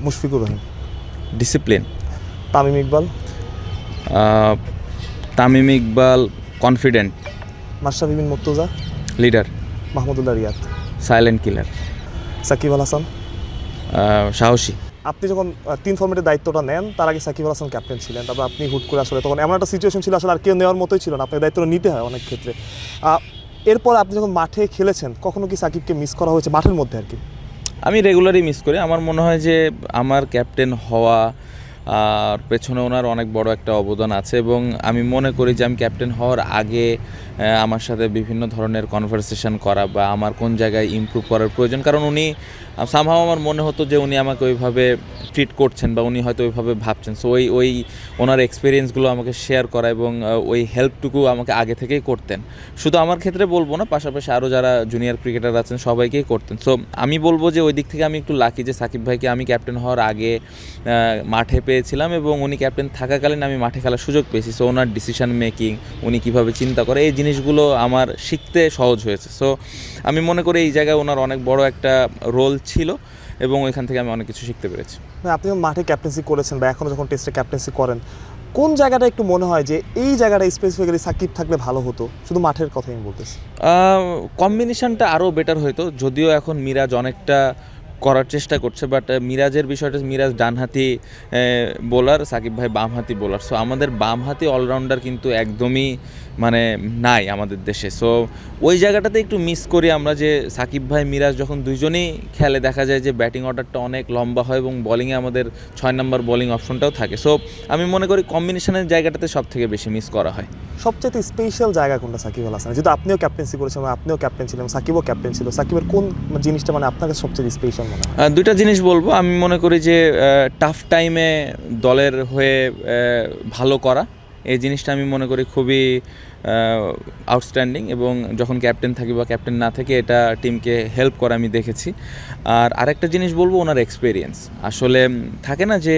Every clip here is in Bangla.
Mushfiqur Rahim. Discipline. Tamim Iqbal. Tamim Iqbal confident. Mashrafe Bin Mortaza. Leader. Mahmudullah Riyad. Silent killer. Shakib Al Hasan. সাহসী। আপনি যখন 3 ফরম্যাটের দায়িত্বটা নেন তার আগে সাকিব আল হাসান ক্যাপ্টেন ছিলেন, তারপর আপনি হুট করে আসলে তখন এমন একটা সিচুয়েশন ছিল আসলে আর কেউ নেওয়ার মতোই ছিল না, আপনাকে দায়িত্বটা নিতে হয় অনেক ক্ষেত্রে। এরপর আপনি যখন মাঠে খেলেছেন কখনো কি সাকিবকে মিস করা হয়েছে মাঠের মধ্যে আর কি? আমি রেগুলারই মিস করি। আমার মনে হয় যে আমার ক্যাপ্টেন হওয়া আর পেছনে ওনার অনেক বড় একটা অবদান আছে, এবং আমি মনে করি যে আমি ক্যাপ্টেন হওয়ার আগে আমার সাথে বিভিন্ন ধরনের কনভারসেশন করা বা আমার কোন জায়গায় ইমপ্রুভ করার প্রয়োজন, কারণ উনি সামহাও আমার মনে হতো যে উনি আমাকে ওইভাবে ট্রিট করছেন বা উনি হয়তো ওইভাবে ভাবছেন। সো ওই ওনার এক্সপিরিয়েন্সগুলো আমাকে শেয়ার করা এবং ওই হেল্পটুকু আমাকে আগে থেকেই করতেন। শুধু আমার ক্ষেত্রে বলবো না, পাশাপাশি আরও যারা জুনিয়র ক্রিকেটার আছেন সবাইকেই করতেন। সো আমি বলবো যে ওই দিক থেকে আমি একটু লাকি যে সাকিব ভাইকে আমি ক্যাপ্টেন হওয়ার আগে মাঠে পেয়েছিলাম এবং উনি ক্যাপ্টেন থাকাকালীন আমি মাঠে খেলার সুযোগ পেয়েছি। সো ওনার ডিসিশন মেকিং, উনি কীভাবে চিন্তা করে, এই জিনিসগুলো আমার শিখতে সহজ হয়েছে। সো আমি মনে করি এই জায়গায় ওনার অনেক বড় একটা রোল ছিল এবং ওইখান থেকে আমি অনেক কিছু শিখতে পেরেছি। আপনি মাঠে ক্যাপ্টেন্সি করেছেন বা এখনও যখন টেস্টে ক্যাপ্টেন্সি করেন, কোন জায়গাটা একটু মনে হয় যে এই জায়গাটা স্পেসিফিক্যালি সাকিব থাকলে ভালো হতো? শুধু মাঠের কথাই আমি বলতেছি। কম্বিনেশনটা আরও বেটার হতো, যদিও এখন মিরাজ অনেকটা করার চেষ্টা করছে, বাট মিরাজের বিষয়টা, মিরাজ ডানহাতি বোলার, সাকিব ভাই বামহাতি বোলার। সো আমাদের বামহাতি অলরাউন্ডার কিন্তু একদমই মানে নাই আমাদের দেশে। সো ওই জায়গাটাতে একটু মিস করি আমরা, যে সাকিব ভাই মিরাজ যখন দুইজনই খেলে দেখা যায় যে ব্যাটিং অর্ডারটা অনেক লম্বা হয় এবং বলিংয়ে আমাদের 6 নম্বর বোলিং অপশনটাও থাকে। সো আমি মনে করি কম্বিনেশনের জায়গাটাতে সব থেকে বেশি মিস করা হয়। সবচেয়ে স্পেশাল জায়গা কোনটা সাকিব আল হাসান? যেহেতু আপনিও ক্যাপ্টেন্সি করেছেন, আপনিও ক্যাপ্টেন ছিলেন, সাকিবও ক্যাপ্টেন ছিল, সাকিবের কোন জিনিসটা মানে আপনার কাছে সবচেয়ে স্পেশাল মনে হয়? দুইটা জিনিস বলবো। আমি মনে করি যে টাফ টাইমে দলের হয়ে ভালো করা, এই জিনিসটা আমি মনে করি খুবই আউটস্ট্যান্ডিং, এবং যখন ক্যাপ্টেন থাকি বা ক্যাপ্টেন না থেকে এটা টিমকে হেল্প করা আমি দেখেছি। আর আরেকটা জিনিস বলবো, ওনার এক্সপিরিয়েন্স। আসলে থাকে না যে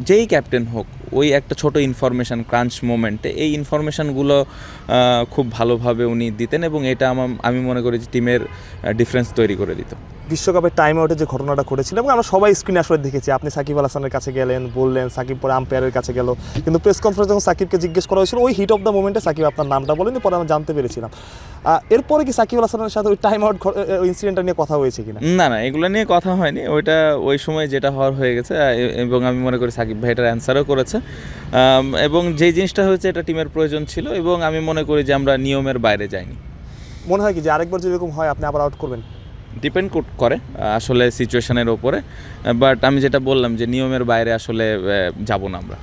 যেই ক্যাপ্টেন হোক, ওই একটা ছোট ইনফরমেশান ক্রাঞ্চ মোমেন্টে এই ইনফরমেশানগুলো খুব ভালোভাবে উনি দিতেন এবং এটা আমি মনে করি যে টিমের ডিফারেন্স তৈরি করে দিত। বিশ্বকাপের টাইম আউটে যে ঘটনাটা ঘটেছিল এবং আমরা সবাই স্ক্রিনে আসলে দেখেছি, আপনি সাকিব আল হাসানের কাছে গেলেন, বললেন, সাকিব পরে আম্পায়ারের কাছে গেল, কিন্তু প্রেস কনফারেন্স যখন সাকিবকে জিজ্ঞেস করা হয়েছিল ওই হিট অফ দ্য মোমেন্টে সাকিব আপনার নামটা বলেনি, পরে আমরা জানতে পেরেছিলাম। এরপরে কি সাকিব আল হাসানের সাথে ওই টাইম আউট ইনসিডেন্টটা নিয়ে কথা হয়েছে কিনা? না, এগুলো নিয়ে কথা হয়নি। ওইটা ওই সময় যেটা হওয়ার হয়ে গেছে, এবং আমি মনে করি সাকিব ভাই এটার অ্যান্সারও করেছে, এবং যেই জিনিসটা হয়েছে এটা টিমের প্রয়োজন ছিল, এবং আমি মনে করি যে আমরা নিয়মের বাইরে যাইনি। মনে হয় কি যে আরেকবার যদি এরকম হয় আপনি আবার আউট করবেন? ডিপেন্ড করে আসলে সিচুয়েশনের ওপরে, বাট আমি যেটা বললাম যে নিয়মের বাইরে আসলে যাব না আমরা।